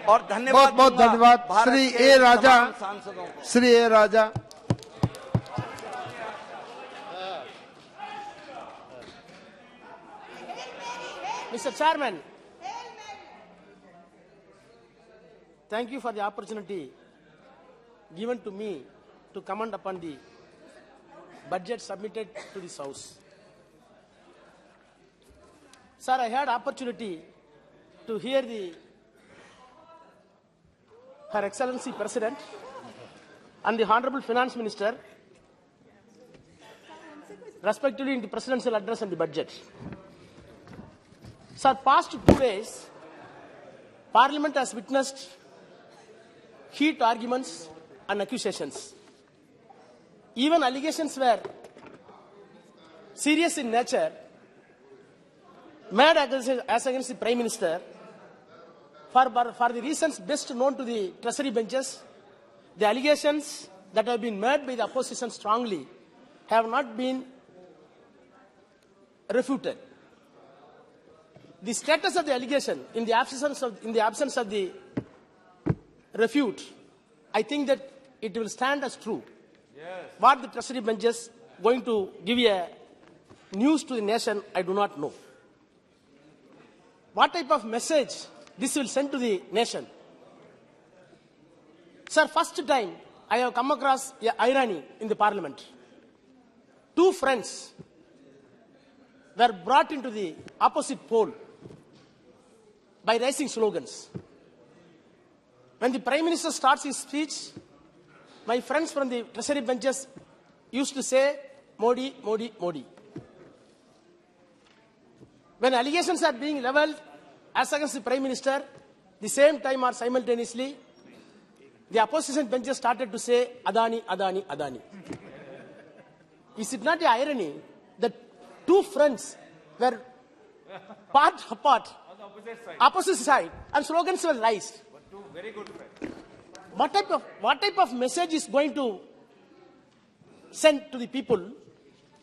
और धन्यवाद बहुत बहुत धन्यवाद श्री ए राजा। सांसदों को। श्री ए राजा। Mr. Chairman, thank you for the opportunity given to me to comment upon the budget submitted to this House. Sir, I had opportunity to hear Her Excellency President and the Honorable Finance Minister, respectively in the Presidential Address and the Budget. Sir, past 2 days, Parliament has witnessed heat arguments and accusations. Even allegations were serious in nature, made as against the Prime Minister. For the reasons best known to the Treasury benches, the allegations that have been made by the opposition strongly have not been refuted. The status of the allegation in the absence of the refute, I think that it will stand as true. Yes. What the Treasury benches going to give a news to the nation, I do not know. What type of message this will send to the nation? Sir, first time I have come across an irony in the Parliament. 2 friends were brought into the opposite pole by raising slogans. When the Prime Minister starts his speech, my friends from the Treasury benches used to say, Modi, Modi, Modi. When allegations are being levelled as against the Prime Minister, the same time or simultaneously, the opposition benches started to say, Adani, Adani, Adani. Is it not the irony that 2 friends were part apart, opposite side, and slogans were raised? But 2 very good friends. What type of message is going to send to the people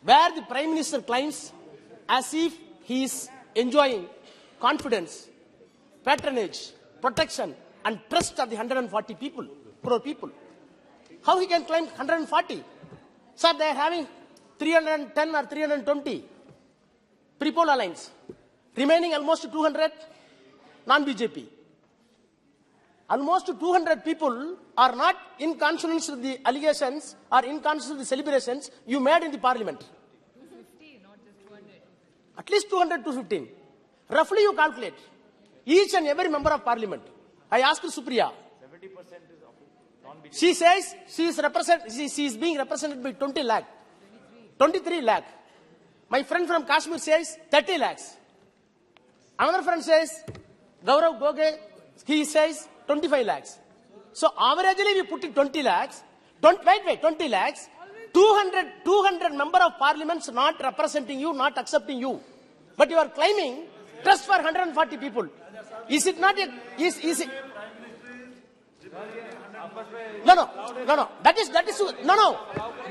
where the Prime Minister claims as if he is enjoying confidence, patronage, protection, and trust of the 140 crore people? How he can claim 140? Sir, they are having 310 or 320 pre-poll alliance, remaining almost 200 non-BJP. Almost 200 people are not in consonance with the allegations or in consonance with the celebrations you made in the Parliament. 250, not just 200. At least 200 to 215. Roughly you calculate. Each and every member of Parliament. I asked Supriya. 70% is non-BJP. She says she is being represented by 20 lakh. 23 lakh. My friend from Kashmir says 30 lakhs. Another friend says, Gaurav Goge, he says 25 lakhs. So averagely we put it 20 lakhs. 20 lakhs. 200 member of parliaments not representing you, not accepting you. But you are claiming trust for 140 people. Is it not a, is it? No.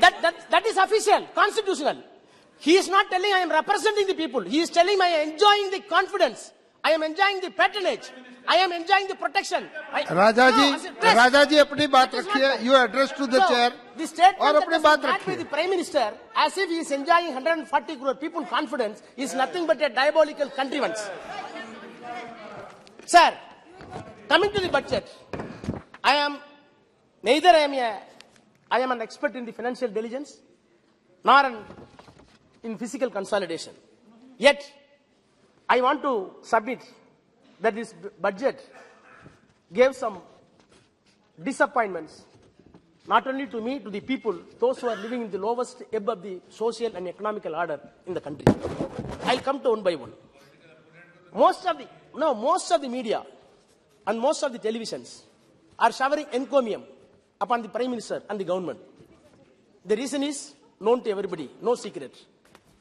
That is official, constitutional. He is not telling I am representing the people. He is telling I am enjoying the confidence. I am enjoying the patronage. I am enjoying the protection. राजा जी अपनी बात रखिए. You address to the chair. The statement और अपनी बात by रखिए. the Prime Minister, as if he is enjoying 140 crore people confidence, is nothing but a diabolical contrivance. Sir, coming to the budget, I am an expert in the financial diligence, nor in physical consolidation. Yet, I want to submit that this budget gave some disappointments, not only to me, to the people, those who are living in the lowest ebb of the social and economical order in the country. I'll come to one by one. Most of the media and most of the televisions are showering encomium upon the Prime Minister and the government. The reason is known to everybody, no secret.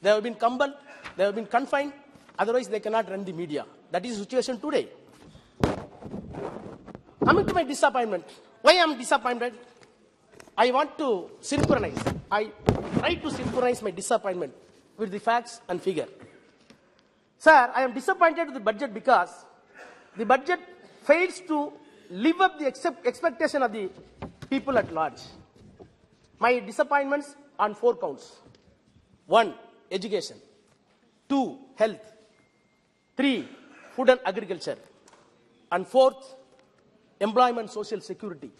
They have been compelled, they have been confined, otherwise they cannot run the media. That is the situation today. Coming to my disappointment. Why I am disappointed? I want to synchronize. I try to synchronize my disappointment with the facts and figure. Sir, I am disappointed with the budget because the budget fails to live up the expectation of the people at large. My disappointments on 4 counts. 1, education. 2, health. 3, food and agriculture. And 4th, employment social security.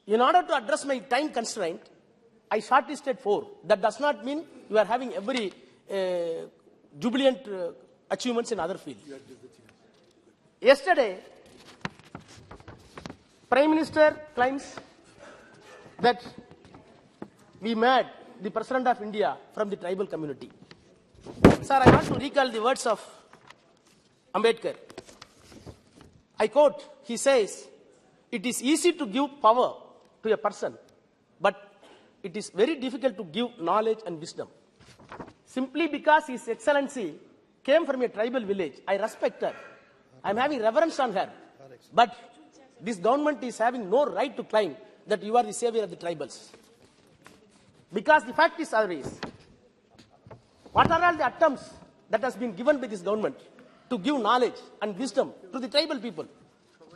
In order to address my time constraint, I shortlisted 4. That does not mean you are having every jubilant achievements in other fields. Yesterday, Prime Minister claims that we made the President of India from the tribal community. Sir, I want to recall the words of Ambedkar. I quote, he says, it is easy to give power to a person, but it is very difficult to give knowledge and wisdom. Simply because His Excellency came from a tribal village, I respect her. I am having reverence on her. But this government is having no right to claim that you are the savior of the tribals. Because the fact is otherwise. What are all the attempts that has been given by this government to give knowledge and wisdom to the tribal people,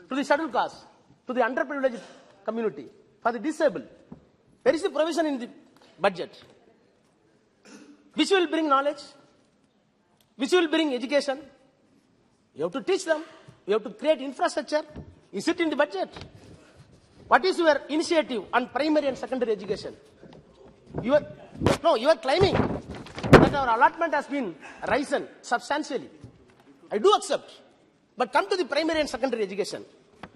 to the scheduled caste, to the underprivileged community, for the disabled? There is a provision in the budget which will bring knowledge, which will bring education. You have to teach them. You have to create infrastructure. Is it in the budget? What is your initiative on primary and secondary education? You are claiming that our allotment has been risen substantially. I do accept. But come to the primary and secondary education.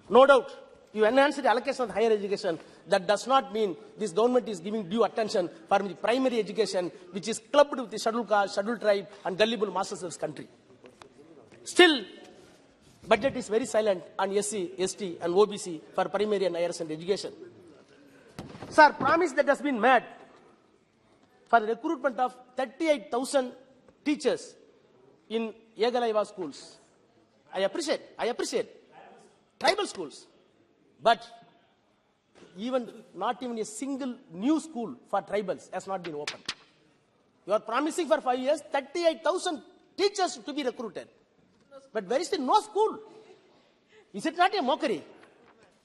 No doubt, you enhance the allocation of higher education. That does not mean this government is giving due attention for the primary education, which is clubbed with the scheduled caste, scheduled tribe, and gullible masses of this country. Still, budget is very silent on SC, ST, and OBC for primary and higher secondary education. Sir, promise that has been made for the recruitment of 38,000 teachers in Yegalaiva schools. I appreciate tribal schools, but not even a single new school for tribals has not been opened. You are promising for 5 years 38,000 teachers to be recruited, but where is the no school? Is it not a mockery?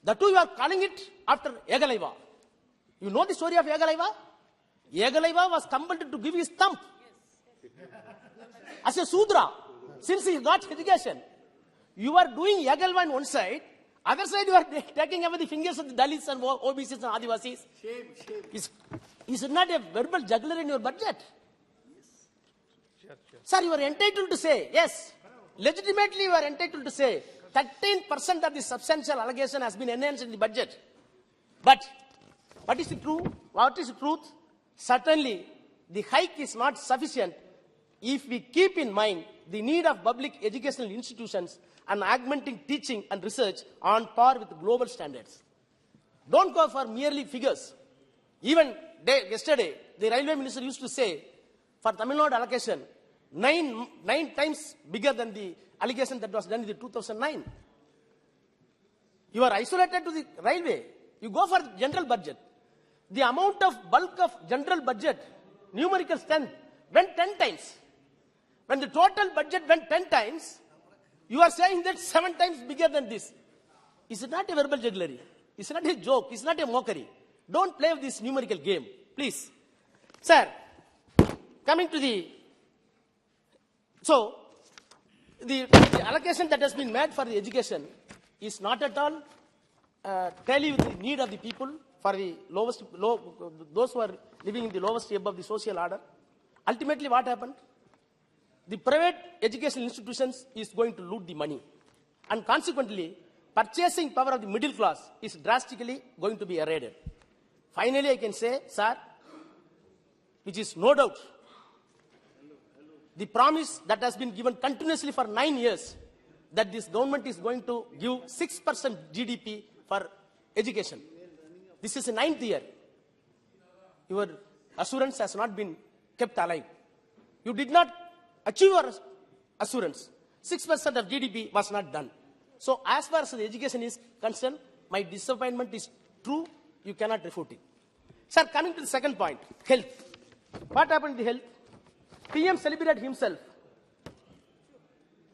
The two you are calling it after Yegalaiva. You know the story of Yegalaiva? Yegalaiva was compelled to give his thumb as a Sudra since he got education. You are doing Yegalaiva on one side, other side you are taking away the fingers of the Dalits and OBCs and Adivasis. Shame. Is it not a verbal juggler in your budget? Sure. Sir, you are entitled to say, yes, legitimately you are entitled to say 13% of the substantial allocation has been enhanced in the budget. But what is the truth? What is the truth? Certainly, the hike is not sufficient if we keep in mind the need of public educational institutions and augmenting teaching and research on par with global standards. Don't go for merely figures. Even yesterday, the railway minister used to say, for Tamil Nadu allocation, nine times bigger than the allocation that was done in the 2009. You are isolated to the railway. You go for general budget. The amount of bulk of general budget, numerical strength, went 10 times. When the total budget went 10 times, you are saying that 7 times bigger than this. Is it not a verbal jugglery? Is it not a joke? Is it not a mockery? Don't play with this numerical game, please. Sir, coming to the allocation that has been made for the education is not at all tally with the need of the people for the those who are living in the lowest ebb of the social order. Ultimately, what happened? The private educational institutions is going to loot the money. And consequently, purchasing power of the middle class is drastically going to be eroded. Finally, I can say, sir, which is no doubt, the promise that has been given continuously for 9 years, that this government is going to give 6% GDP for education. This is the 9th year. Your assurance has not been kept alive. You did not achieve your assurance. 6% of GDP was not done. So as far as the education is concerned, my disappointment is true. You cannot refute it. Sir, coming to the second point, health. What happened to the health? PM celebrated himself.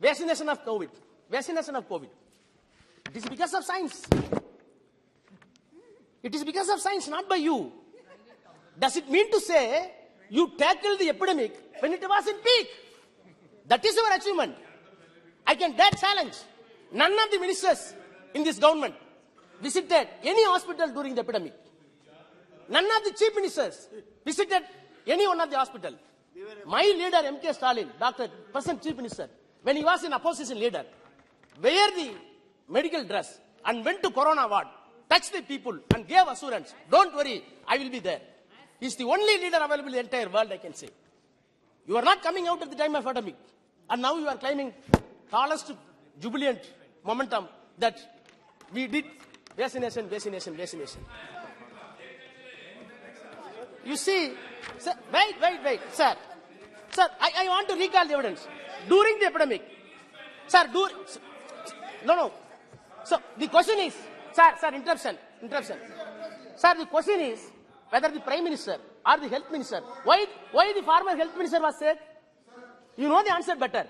Vaccination of COVID. It is because of science. It is because of science, not by you. Does it mean to say you tackled the epidemic when it was in peak? That is your achievement. I can dare challenge. None of the ministers in this government visited any hospital during the epidemic. None of the chief ministers visited any one of the hospital. My leader, M.K. Stalin, Dr. present chief minister, when he was an opposition leader, wear the medical dress and went to corona ward, touched the people and gave assurance, don't worry, I will be there. He is the only leader available in the entire world, I can say. You are not coming out at the time of epidemic, and now you are claiming tallest jubilant momentum that we did vaccination. You see, sir, wait, sir. Sir, I want to recall the evidence. During the epidemic, sir, no. So the question is, sir, interruption. Sir, the question is whether the Prime Minister or the Health Minister, why the former Health Minister was said? You know the answer better.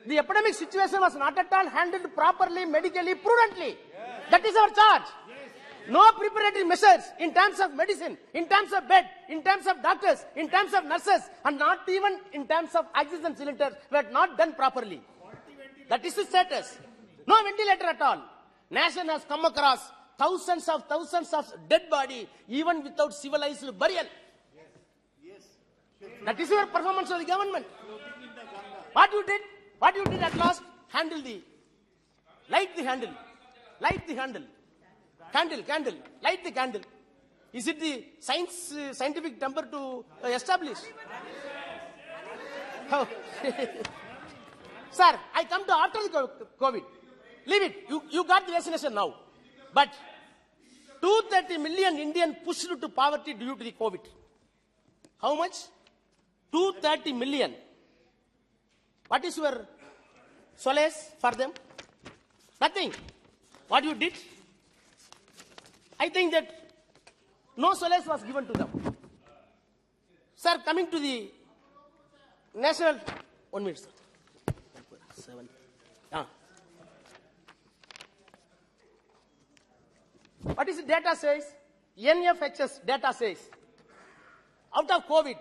The epidemic situation was not at all handled properly, medically, prudently. That is our charge. No preparatory measures in terms of medicine, in terms of bed, in terms of doctors, in terms of nurses, and not even in terms of oxygen cylinders were not done properly. That is the status. No ventilator at all. Nation has come across thousands of dead body even without civilized burial. That is your performance of the government. What you did at last? Light the candle. Light the candle. Is it the scientific temper to establish? Oh. Sir, I come to after the COVID. Leave it. You got the vaccination now. But 230 million Indians pushed to poverty due to the COVID. How much? 230 million. What is your solace for them? Nothing. What you did? I think that no solace was given to them. Sir, coming to the national... 1 minute, sir. 7. What is the data says? NFHS data says, out of COVID,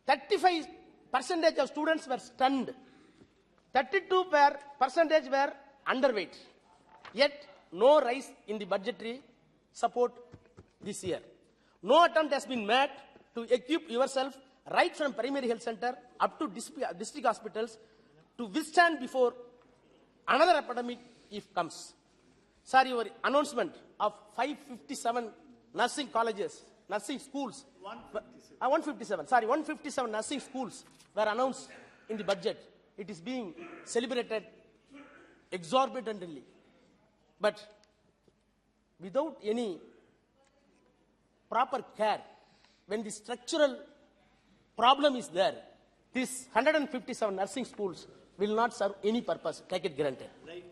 35% of students were stunned. 32% were underweight. Yet, no rise in the budgetary support this year. No attempt has been made to equip yourself right from primary health center up to district hospitals to withstand before another epidemic if comes. Sir, your announcement of 557 nursing colleges, nursing schools, 157 nursing schools were announced in the budget. It is being celebrated exorbitantly. But without any proper care, when the structural problem is there, these 157 nursing schools will not serve any purpose, take it granted. Right.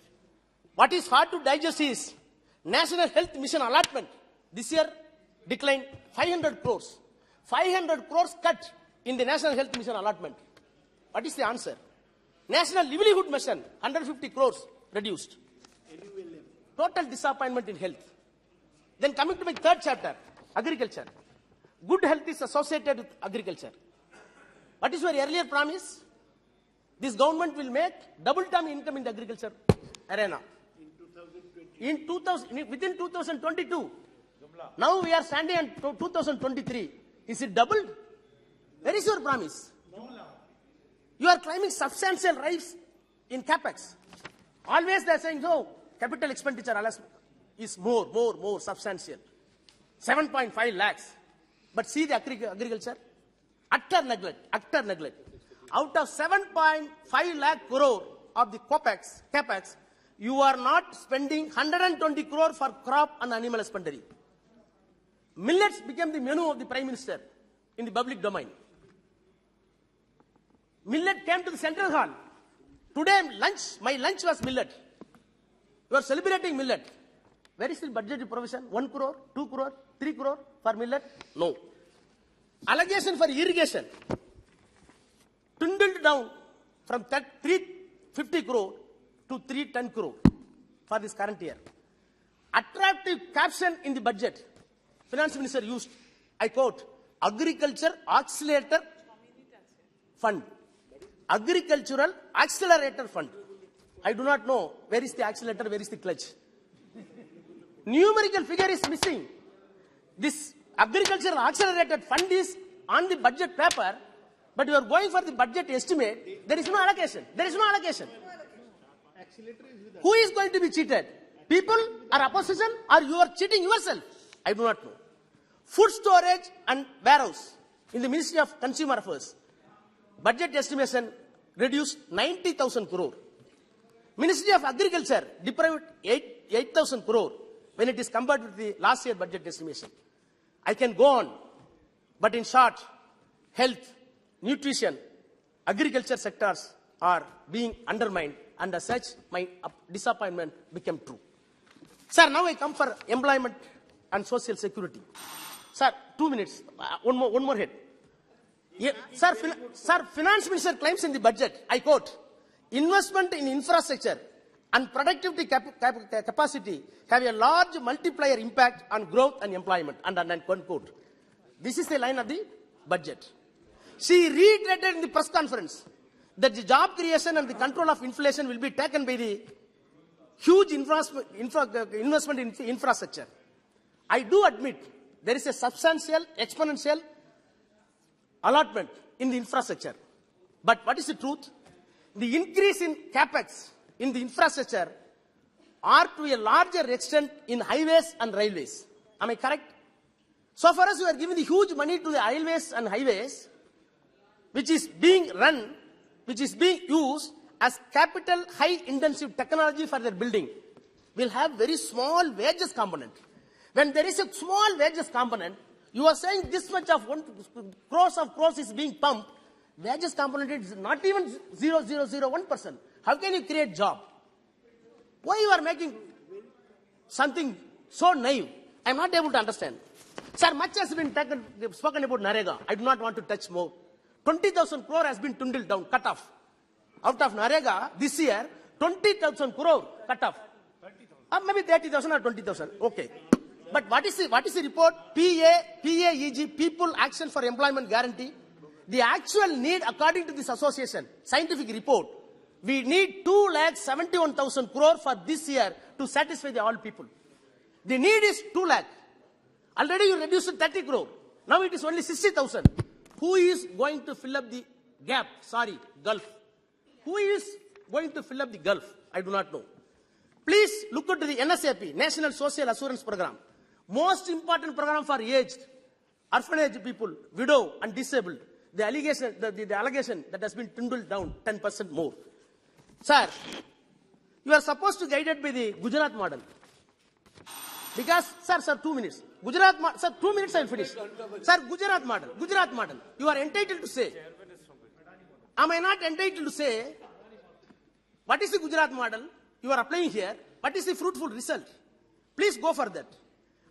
What is hard to digest is National Health Mission allotment. This year declined 500 crores. 500 crores cut in the National Health Mission allotment. What is the answer? National Livelihood Mission, 150 crores reduced. Total disappointment in health. Then coming to my third chapter, agriculture. Good health is associated with agriculture. What is your earlier promise? This government will make double-term income in the agriculture arena. Within 2022. Now we are standing at 2023. Is it doubled? Where is your promise? You are claiming substantial rise in capex. Always they are saying, no, capital expenditure is more substantial. 7.5 lakhs. But see the agriculture, utter neglect. Out of 7.5 lakh crore of the capex, you are not spending 120 crore for crop and animal husbandry. Millets became the menu of the Prime Minister in the public domain. Millet came to the Central Hall. Today, my lunch was millet. You are celebrating millet. Where is the budgetary provision? 1 crore, 2 crore, 3 crore for millet? No. Allocation for irrigation dwindled down from 350 crore to 310 crore for this current year. Attractive caption in the budget. Finance Minister used, I quote, Agriculture Accelerator Fund. Agricultural Accelerator Fund. I do not know where is the accelerator, where is the clutch. Numerical figure is missing. This Agricultural Accelerated Fund is on the budget paper, but you are going for the budget estimate. There is no allocation. There is no allocation. Who is going to be cheated? People or opposition, or you are cheating yourself? I do not know. Food storage and warehouse in the Ministry of Consumer Affairs. Budget estimation reduced 90,000 crore. Ministry of Agriculture deprived 8,000 crore when it is compared with the last year budget estimation. I can go on, but in short, health, nutrition, agriculture sectors are being undermined, and as such, my disappointment became true. Sir, now I come for employment and social security. Sir, 2 minutes. One more head. Yeah, sir, Finance Minister claims in the budget, I quote, investment in infrastructure and productivity capacity have a large multiplier impact on growth and employment. And unquote. This is the line of the budget. She reiterated in the press conference that the job creation and the control of inflation will be taken by the huge investment in infrastructure. I do admit there is a substantial, exponential allotment in the infrastructure. But what is the truth? The increase in capex in the infrastructure are to a larger extent in highways and railways. Am I correct? So far as you are giving the huge money to the railways and highways, which is being run, which is being used as capital high intensive technology for their building, will have very small wages component. When there is a small wages component, you are saying this much of crores is being pumped, wages component is not even 0.001%. How can you create job? Why you are making something so naive? I am not able to understand. Sir, much has been spoken about Narega. I do not want to touch more. 20,000 crore has been dwindled down, cut off. Out of Narega, this year, 20,000 crore cut off. Maybe 30,000 or 20,000. Okay. But what is the report? PAEG, People Action for Employment Guarantee. The actual need, according to this association, scientific report, we need 2,71,000 crore for this year to satisfy the all people. The need is 2 lakh. Already you reduced to 30 crore. Now it is only 60,000. Who is going to fill up the gap? Sorry, gulf. Who is going to fill up the gulf? I do not know. Please look into the NSAP, National Social Assurance Program. Most important program for aged, orphanage people, widow and disabled. The allegation that has been dwindled down 10% more. Sir, you are supposed to guide it by the Gujarat model. Because, sir, 2 minutes. Sir, 2 minutes I will finish. Sir, Gujarat model. You are entitled to say. Am I not entitled to say, what is the Gujarat model you are applying here? What is the fruitful result? Please go for that.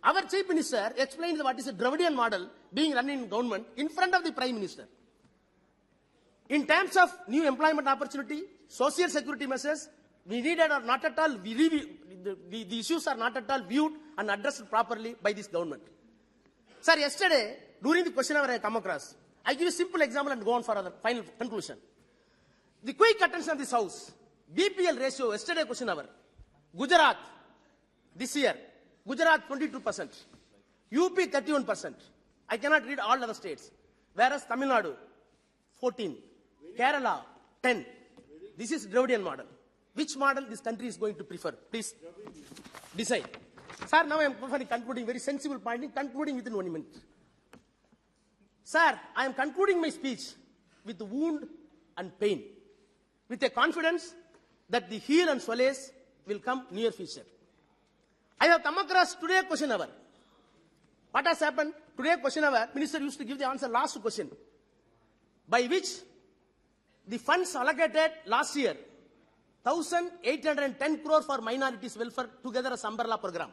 Our Chief Minister explained what is the Dravidian model being run in government in front of the Prime Minister. In terms of new employment opportunity, social security measures, we needed or not at all, the issues are not at all viewed and addressed properly by this government. Sir, yesterday, during the question hour I come across, I give a simple example and go on for the final conclusion. The quick attention of this house, BPL ratio, yesterday question hour, Gujarat, this year, Gujarat 22%, UP 31%. I cannot read all other states. Whereas Tamil Nadu, 14, Kerala, 10. This is Dravidian model. Which model this country is going to prefer? Please decide. Sir, now I am concluding very sensible point, concluding within 1 minute. Sir, I am concluding my speech with wound and pain, with a confidence that the heal and solace will come near future. I have come across today question hour. What has happened? Today question hour, Minister used to give the answer last question, by which the funds allocated last year, 1,810 crore for minorities welfare together as umbrella program.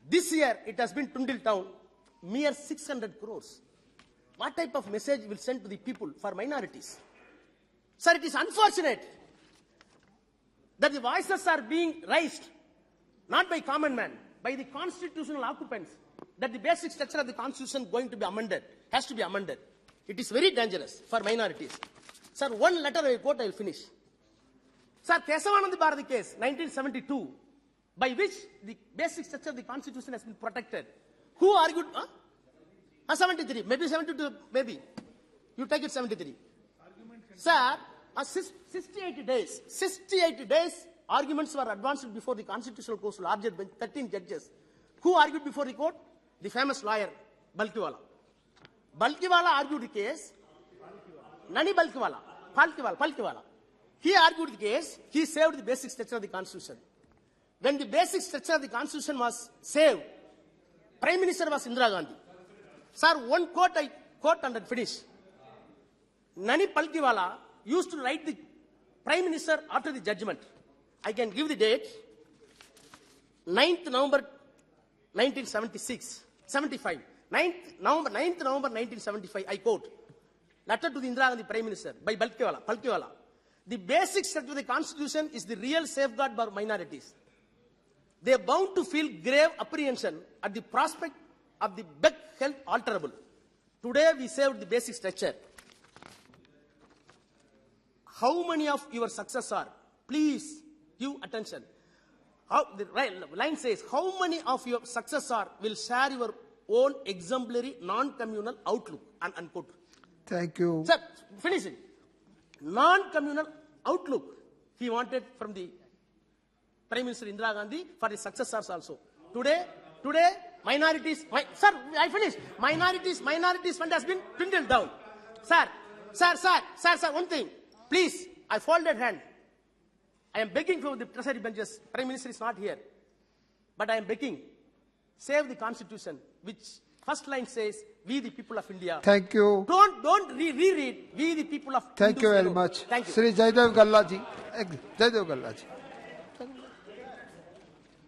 This year, it has been dwindled down, mere 600 crores. What type of message will send to the people for minorities? Sir, it is unfortunate. that the voices are being raised not by common man, by the constitutional occupants, that the basic structure of the constitution going to be amended, has to be amended. It is very dangerous for minorities. Sir, one letter I quote, I will finish. Sir, Kesavananda Bharati case, 1972, by which the basic structure of the constitution has been protected. Who argued? 73, maybe 72, maybe. You take it 73. Sir, 68 days, arguments were advanced before the Constitutional Court, larger bench, 13 judges. Who argued before the court? The famous lawyer, Balkiwala. Balkiwala argued the case. Nani Balkiwala? Palkiwala. He argued the case. He saved the basic structure of the Constitution. When the basic structure of the Constitution was saved, Prime Minister was Indira Gandhi. Sir, one quote I quote and finish. Nani Palkiwala used to write the Prime Minister after the judgment. I can give the date. 9th November 1975. 9th November 1975, I quote. Letter to the Indira Gandhi Prime Minister by Palkiwala. The basic structure of the Constitution is the real safeguard for minorities. They are bound to feel grave apprehension at the prospect of the big health alterable. Today we saved the basic structure. How many of your successors are? Please give attention. The line says, how many of your successors will share your own exemplary non-communal outlook? Unquote. Thank you. Sir, finishing. Non-communal outlook he wanted from the Prime Minister Indira Gandhi for his successors also. Today, minorities, sir, I finished. Minorities fund has been dwindled down. Sir, one thing. Please, I folded hand. I am begging from the treasury benches. Prime Minister is not here. But I am begging. Save the Constitution, which first line says, we the people of India. Thank you. Don't reread, we the people of India. Thank you very much. Thank you. Sri Jaydev Galla ji. Jaydev Galla ji.